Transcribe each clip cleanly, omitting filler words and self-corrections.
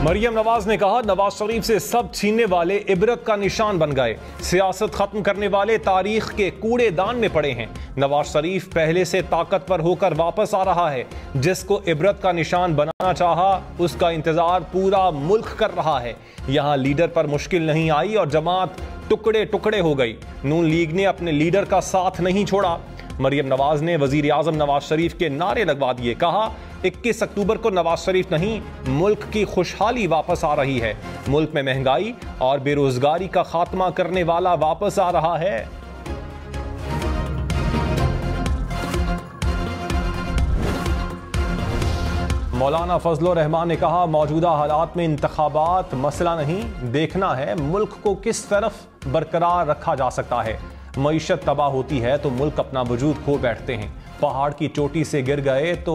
मरियम नवाज ने कहा, नवाज शरीफ से सब छीनने वाले इबरत का निशान बन गए, सियासत खत्म करने वाले तारीख के कूड़ेदान में पड़े हैं। नवाज शरीफ पहले से ताकतवर होकर वापस आ रहा है। जिसको इबरत का निशान बनाना चाहा, उसका इंतजार पूरा मुल्क कर रहा है। यहां लीडर पर मुश्किल नहीं आई और जमात टुकड़े टुकड़े हो गई। नून लीग ने अपने लीडर का साथ नहीं छोड़ा। मरियम नवाज ने वजीर आजम नवाज शरीफ के नारे लगवा दिए। कहा, 21 अक्टूबर को नवाज शरीफ नहीं, मुल्क की खुशहाली वापस आ रही है। मुल्क में महंगाई और बेरोजगारी का खात्मा करने वाला वापस आ रहा है। मौलाना फजलुर रहमान ने कहा, मौजूदा हालात में इंतखाबात मसला नहीं, देखना है मुल्क को किस तरफ बरकरार रखा जा सकता है। मईशत तबाह होती है तो मुल्क अपना वजूद खो बैठते हैं। पहाड़ की चोटी से गिर गए तो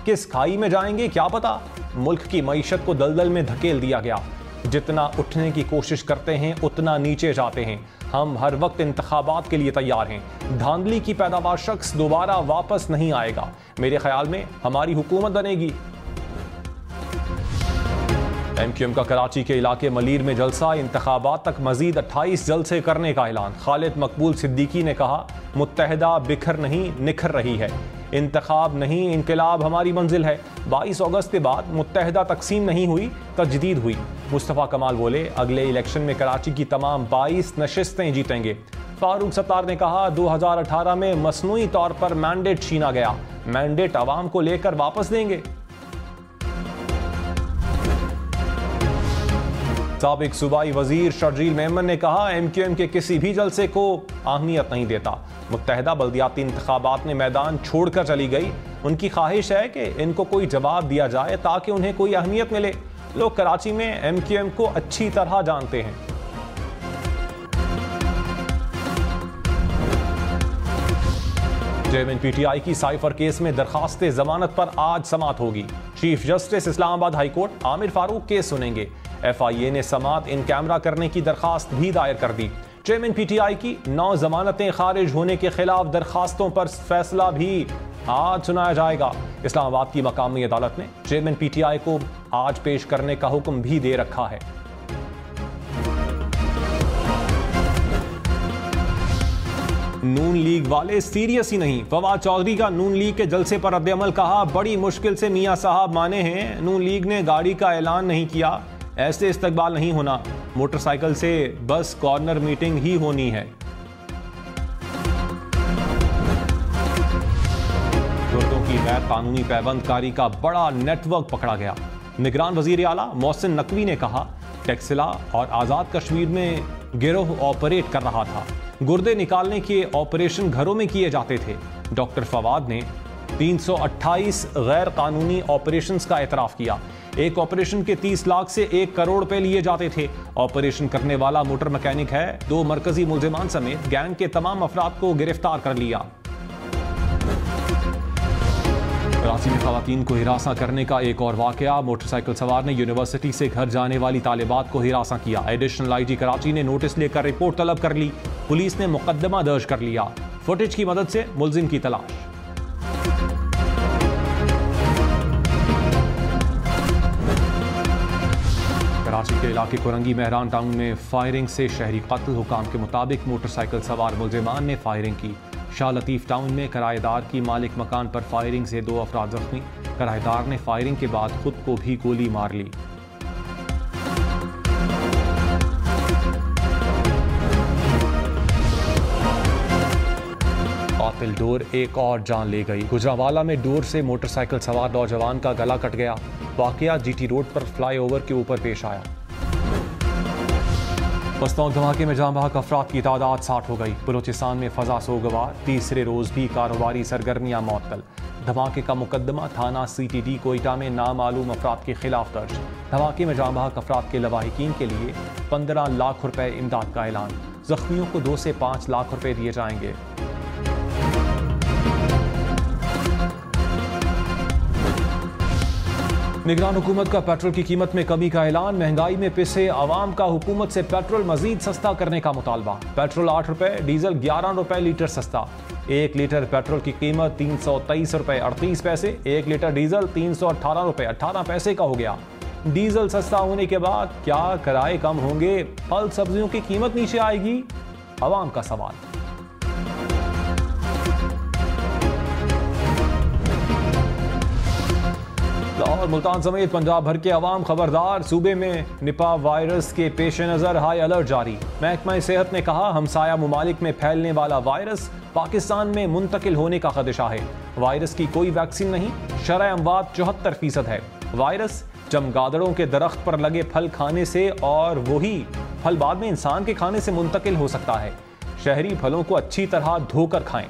किस खाई में जाएंगे क्या पता। मुल्क की मईशत को दलदल में धकेल दिया गया। जितना उठने की कोशिश करते हैं उतना नीचे जाते हैं। हम हर वक्त इंतखाबात के लिए तैयार हैं। धांधली की पैदावार शख्स दोबारा वापस नहीं आएगा। मेरे ख्याल में हमारी हुकूमत बनेगी। एमक्यूएम का कराची के इलाके मलीर में जलसा, इंतखाबात तक मजीद 28 जलसे करने का ऐलान। खालिद मकबूल सिद्दीकी ने कहा, मुत्तहदा बिखर नहीं निखर रही है। इंतखाब नहीं, इनकलाब हमारी मंजिल है। 22 अगस्त के बाद मुत्तहदा तकसीम नहीं हुई, तजदीद हुई। मुस्तफ़ा कमाल बोले, अगले इलेक्शन में कराची की तमाम 22 नशिस्तें जीतेंगे। फारूक सत्तार ने कहा, 2018 में मसनूई तौर पर मैंडेट छीना गया, मैंडेट अवाम को लेकर वापस देंगे। साबिक सूबाई वजीर शर्जील मेमन ने कहा, एमक्यूएम के किसी भी जलसे को अहमियत नहीं देता। मुत्तहदा बल्दियाती इंतखाबात में मैदान छोड़कर चली गई। उनकी ख्वाहिश है कि इनको कोई जवाब दिया जाए ताकि उन्हें कोई अहमियत मिले। लोग कराची में एमक्यूएम को अच्छी तरह जानते हैं। चेयरमैन पीटीआई की साइफर केस में दरखास्त जमानत पर आज समाअत होगी। Chief justice Islamabad high court Aamir Farooq case सुनेंगे। एफआईए ने समाअत इन कैमरा करने की दरखास्त भी दायर कर दी। चेयरमैन पीटीआई की 9 जमानतें खारिज होने के खिलाफ दरखास्तों पर फैसला भी आज सुनाया जाएगा। इस्लामाबाद की मकामी अदालत ने चेयरमैन पीटीआई को आज पेश करने का हुक्म भी दे रखा है। नून लीग वाले सीरियस ही नहीं। फवाद चौधरी का नून लीग के जलसे पर रद्द-ए-अमल। कहा, बड़ी मुश्किल से मियां साहब माने हैं। नून लीग ने गाड़ी का ऐलान नहीं किया, ऐसे इस्तकबाल नहीं होना। मोटरसाइकिल से बस कॉर्नर मीटिंग ही होनी है। गुर्दों की गैर कानूनी पैबंदकारी का बड़ा नेटवर्क पकड़ा गया। निगरान वजीर आला मोहसिन नकवी ने कहा, टेक्सिला और आज़ाद कश्मीर में गिरोह ऑपरेट कर रहा था। गुर्दे निकालने के ऑपरेशन घरों में किए जाते थे। डॉक्टर फवाद ने 328 गैर कानूनी ऑपरेशंस का एतराफ़ किया। एक ऑपरेशन के 30 लाख से 1 करोड़ रुपए लिए जाते थे। ऑपरेशन करने वाला मोटर मैकेनिक है। 2 मरकजी मुल्जिमान समेत गैंग के तमाम अफराद को गिरफ्तार कर लिया। कराची में खवातीन को हिरासा करने का एक और वाकया। मोटरसाइकिल सवार ने यूनिवर्सिटी से घर जाने वाली तालिबात को हिरासा किया। एडिशनल आईजी कराची ने नोटिस लेकर रिपोर्ट तलब कर ली। पुलिस ने मुकदमा दर्ज कर लिया। फुटेज की मदद से मुलजिम की तलाश। कराची के इलाके कुरंगी मेहरान टाउन में फायरिंग से शहरी कत्ल। हुकाम के मुताबिक मोटरसाइकिल सवार मुल्जिमान ने फायरिंग की। शाह लतीफ टाउन में किराएदार की मालिक मकान पर फायरिंग से 2 अफराद जख्मी। किराएदार ने फायरिंग के बाद खुद को भी गोली मार ली। कातिल डोर एक और जान ले गई। गुजरावाला में डोर से मोटरसाइकिल सवार नौजवान का गला कट गया। वाकया जीटी रोड पर फ्लाईओवर के ऊपर पेश आया। बस्तौर धमाके में जाँ बहक अफराद की तादाद 60 हो गई। बलूचिस्तान में फजा सोगवार। तीसरे रोज भी कारोबारी सरगर्मियां मअतल। धमाके का मुकदमा थाना CTD कोयटा में नामालूम अफराद के खिलाफ दर्ज। धमाके में जाँ बहक अफराद के लवाहिकीन के लिए 15 लाख रुपए इमदाद का ऐलान। जख्मियों को 2 से 5 लाख रुपए दिए जाएंगे। निगरान हुकूमत का पेट्रोल की कीमत में कमी का ऐलान। महंगाई में पिसे आवाम का हुकूमत से पेट्रोल मजीद सस्ता करने का मुतालबा। पेट्रोल 8 रुपए, डीजल 11 रुपए लीटर सस्ता। 1 लीटर पेट्रोल की कीमत 323 रुपए 38 पैसे। 1 लीटर डीजल 318 रुपए 18 पैसे का हो गया। डीजल सस्ता होने के बाद क्या किराए कम होंगे? फल सब्जियों की कीमत नीचे आएगी? अवाम का सवाल। लाहौर, मुल्तान समेत पंजाब भर के अवाम खबरदार, सूबे में निपा वायरस के पेश नज़र हाई अलर्ट जारी। महकमा सेहत ने कहा, हमसाया मुमालिक में फैलने वाला वायरस पाकिस्तान में मुंतकिल होने का खदशा है। वायरस की कोई वैक्सीन नहीं, शरह अमवात 74% है। वायरस चमगादड़ों के दरख्त पर लगे फल खाने से और वही फल बाद में इंसान के खाने से मुंतकिल हो सकता है। शहरी फलों को अच्छी तरह धोकर खाएं।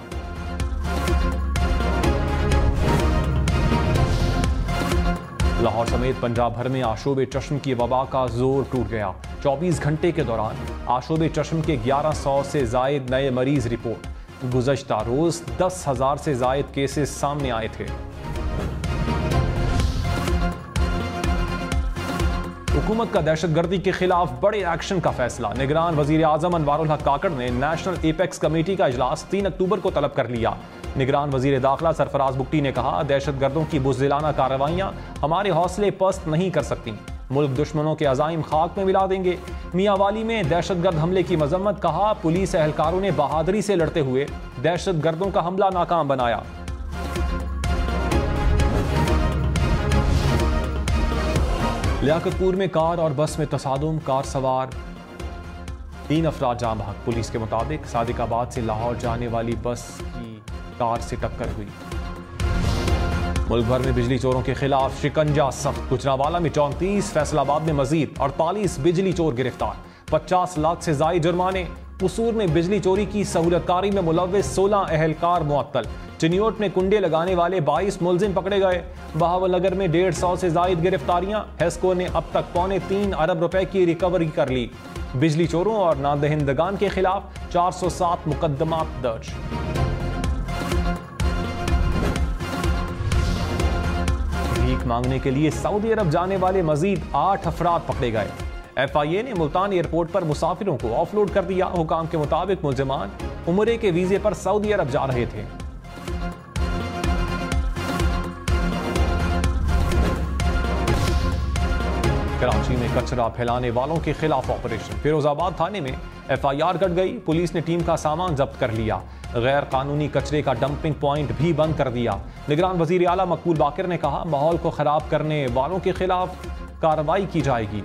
लाहौर समेत पंजाब भर में आशोबे चश्म की वबा का जोर टूट गया। 24 घंटे के दौरान आशोबे चश्म के 1100 से जायद नए मरीज रिपोर्ट। गुज़श्ता रोज 10,000 से जायद केसेस सामने आए थे। हुकूमत का दहशतगर्दी के खिलाफ बड़े एक्शन का फैसला। निगरान वजीर आजम अनवारुल हक काकड़ ने नेशनल एपेक्स कमेटी का इजलास 3 अक्टूबर को तलब कर लिया। निगरान वजीर दाखिला सरफराज बुगटी ने कहा, दहशतगर्दों की बुज़दिलाना कार्रवाइयां हमारे हौसले पस्त नहीं कर सकती। मुल्क दुश्मनों के अज़ाइम खाक में मिला देंगे। मियांवाली में दहशतगर्द हमले की मजम्मत। कहा, पुलिस एहलकारों ने बहादुरी से लड़ते हुए दहशतगर्दों का हमला नाकाम बनाया। लियाकतपुर में कार और बस में तसादुम, कार सवार 3 अफराद जाम बहक। पुलिस के मुताबिक सादिकाबाद से लाहौर जाने वाली बस की कार से टक्कर हुई। मुल्क भर में बिजली चोरों के खिलाफ शिकंजा सख्त। गुजरांवाला में 34, फैसलाबाद में मजीद 48 बिजली चोर गिरफ्तार। 50 लाख से जायद जुर्माने। कसूर में बिजली चोरी की सहूलतकारी में मुलव्विस 16 एहलकार मुअत्तल। चिन्योट में कुंडे लगाने वाले 22 मुलजिम पकड़े गए। बहावलनगर में 150 से जायद गिरफ्तारियां। हेस्को ने अब तक 3.25 अरब रुपए की रिकवरी कर ली। बिजली चोरों और नादहिंदगान के खिलाफ 407 मुकदमात दर्ज। भीख मांगने के लिए सऊदी अरब जाने वाले मजीद 8 अफराद पकड़े गए। FIA ने मुल्तान एयरपोर्ट पर मुसाफिरों को ऑफलोड कर दिया। हुकाम के मुताबिक मुलजिमान उम्रे के वीजे पर सऊदी अरब जा रहे थे। कराची में कचरा फैलाने वालों के खिलाफ ऑपरेशन। फिरोजाबाद थाने में FIR कट गई। पुलिस ने टीम का सामान जब्त कर लिया। गैर कानूनी कचरे का डंपिंग पॉइंट भी बंद कर दिया। निगरान वजीर आला मकबूल बाकिर ने कहा, माहौल को खराब करने वालों के खिलाफ कार्रवाई की जाएगी।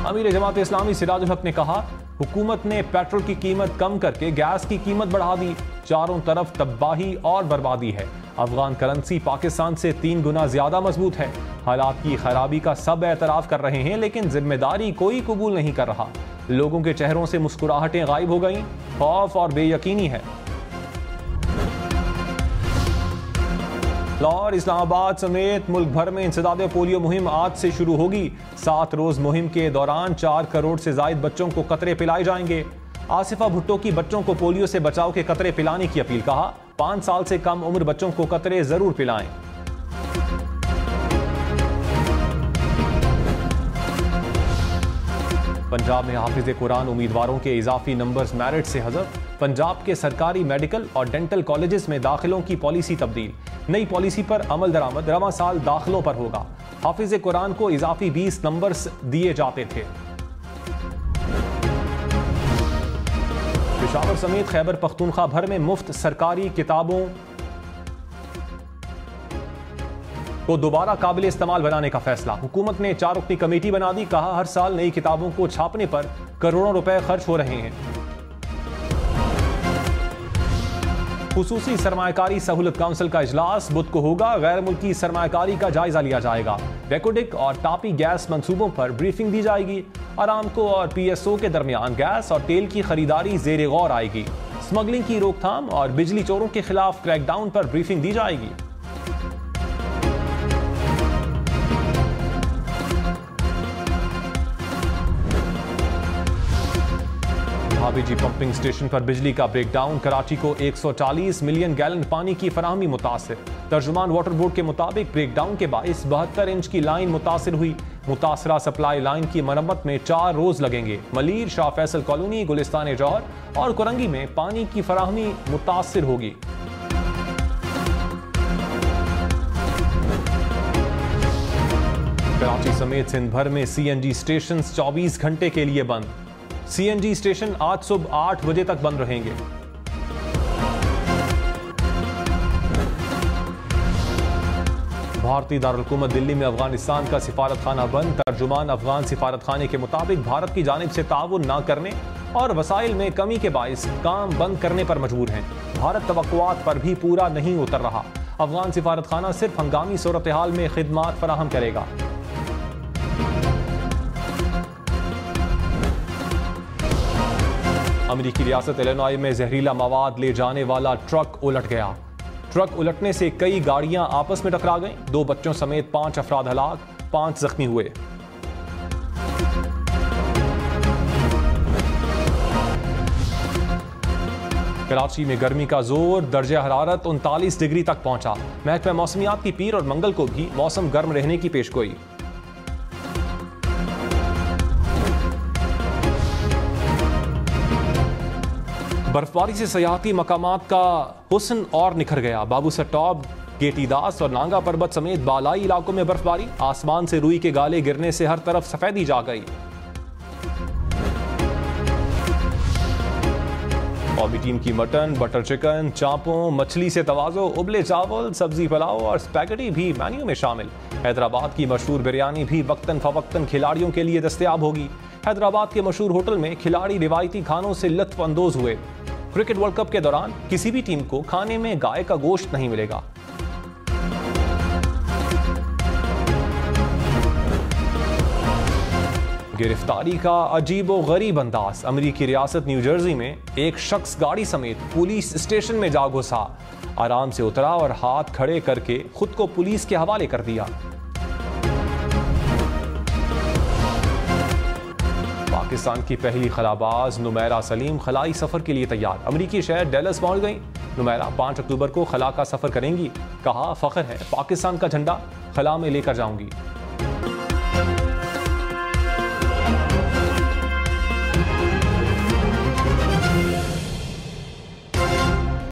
अमीर जमात इस्लामी सिराजुल हक ने कहा, हुकूमत ने पेट्रोल की कीमत कम करके गैस की कीमत बढ़ा दी। चारों तरफ तबाही और बर्बादी है। अफगान करेंसी पाकिस्तान से 3 गुना ज्यादा मजबूत है। हालात की खराबी का सब एतराफ कर रहे हैं, लेकिन जिम्मेदारी कोई कबूल नहीं कर रहा। लोगों के चेहरों से मुस्कुराहटें गायब हो गईं। खौफ और बेयकीनी है। लाहौर, इस्लामाबाद समेत मुल्क भर में इंसदाद पोलियो मुहिम आज से शुरू होगी। 7 रोज मुहिम के दौरान 4 करोड़ से जायद बच्चों को कतरे पिलाए जाएंगे। आसिफा भुट्टो की बच्चों को पोलियो से बचाव के कतरे पिलाने की अपील। कहा, 5 साल से कम उम्र बच्चों को कतरे जरूर पिलाएं। पंजाब में हाफिज कुरान उम्मीदवारों के इजाफी नंबर्स मेरिट से हज़फ। पंजाब के सरकारी मेडिकल और डेंटल कॉलेजेस में दाखिलों की पॉलिसी तब्दील। नई पॉलिसी पर अमल दरामद रवां साल दाखिलों पर होगा। हाफिज कुरान को इजाफी 20 नंबर्स दिए जाते थे। पेशावर समेत खैबर पख्तूनख्वा भर में मुफ्त सरकारी किताबों को दोबारा काबिल इस्तेमाल बनाने का फैसला। हुकूमत ने 4 रुकनी कमेटी बना दी। कहा, हर साल नई किताबों को छापने पर करोड़ों रुपए खर्च हो रहे हैं। खुसूसी सरमायाकारी सहूलत काउंसिल का इजलास बुध को होगा। गैर मुल्की सरमायाकारी का जायजा लिया जाएगा। वेकोडिक और तापी गैस मंसूबों पर ब्रीफिंग दी जाएगी। अरामको और PSO के दरमियान गैस और तेल की खरीदारी जेर गौर आएगी। स्मगलिंग की रोकथाम और बिजली चोरों के खिलाफ क्रैकडाउन पर ब्रीफिंग दी जाएगी। भाबीजी पंपिंग स्टेशन पर बिजली का ब्रेकडाउन। कराची को 140 मिलियन गैलन पानी की फराहमी मुतासिर। तर्जुमान वाटर बोर्ड के मुताबिक ब्रेकडाउन के बाइस 72 इंच की लाइन मुतासिर हुई। मुतासरा सप्लाई लाइन की मरम्मत में 4 रोज लगेंगे। मलीर, शाह फैसल कॉलोनी, गुलिस्तान जौहर और कुरंगी में पानी की फराहमी मुतासिर होगी। कराची समेत सिंध भर में सीएनजी स्टेशन 24 घंटे के लिए बंद। सीएनजी स्टेशन आज सुबह 8 बजे तक बंद रहेंगे। भारतीय दारुल-हुकूमत दिल्ली में अफगानिस्तान का सिफारत खाना बंद। तर्जुमान अफगान सिफारत खाने के मुताबिक भारत की जानिब से ताउन न करने और वसाइल में कमी के बाइस काम बंद करने पर मजबूर हैं। भारत तवक्कुआत पर भी पूरा नहीं उतर रहा। अफगान सिफारत खाना सिर्फ हंगामी सूरत हाल में खिदमात फराहम करेगा। अमेरिकी रियासत इलिनॉय में जहरीला मवाद ले जाने वाला ट्रक उलट गया। ट्रक उलटने से कई गाड़ियां आपस में टकरा गईं। 2 बच्चों समेत 5 अफराद हलाक, 5 जख्मी हुए। कराची में गर्मी का जोर, दर्जा हरारत 39 डिग्री तक पहुंचा। महकमा मौसमियात की पीर और मंगल को भी मौसम गर्म रहने की पेशगोई। बर्फबारी से सयाहती मकामात का हुस्न और निखर गया। बाबूसर टॉप, गेटीदास और नांगा पर्वत समेत बालाई इलाकों में बर्फबारी। आसमान से रुई के गाले गिरने से हर तरफ सफेदी जा गई। कौमी टीम की मटन, बटर चिकन, चापों, मछली से तवाज़ो, उबले चावल, सब्जी पुलाव और स्पैगेटी भी मेन्यू में शामिल। हैदराबाद की मशहूर बिरयानी भी वक्तन फवक्तन खिलाड़ियों के लिए दस्तयाब होगी। हैदराबाद के मशहूर होटल में खिलाड़ी रिवायती खानों से लुत्फ अंदोज हुए। क्रिकेट वर्ल्ड कप के दौरान किसी भी टीम को खाने में गाय का गोश्त नहीं मिलेगा। गिरफ्तारी का अजीबो गरीब अंदाज। अमेरिकी रियासत न्यू जर्सी में एक शख्स गाड़ी समेत पुलिस स्टेशन में जा घुसा। आराम से उतरा और हाथ खड़े करके खुद को पुलिस के हवाले कर दिया। पाकिस्तान की पहली खलाबाज नुमैरा सलीम खलाई सफर के लिए तैयार। अमेरिकी शहर डैलस पहुंच गई। नुमैरा 5 अक्टूबर को खला का सफर करेंगी। कहा, फख्र है पाकिस्तान का झंडा खला में लेकर जाऊंगी।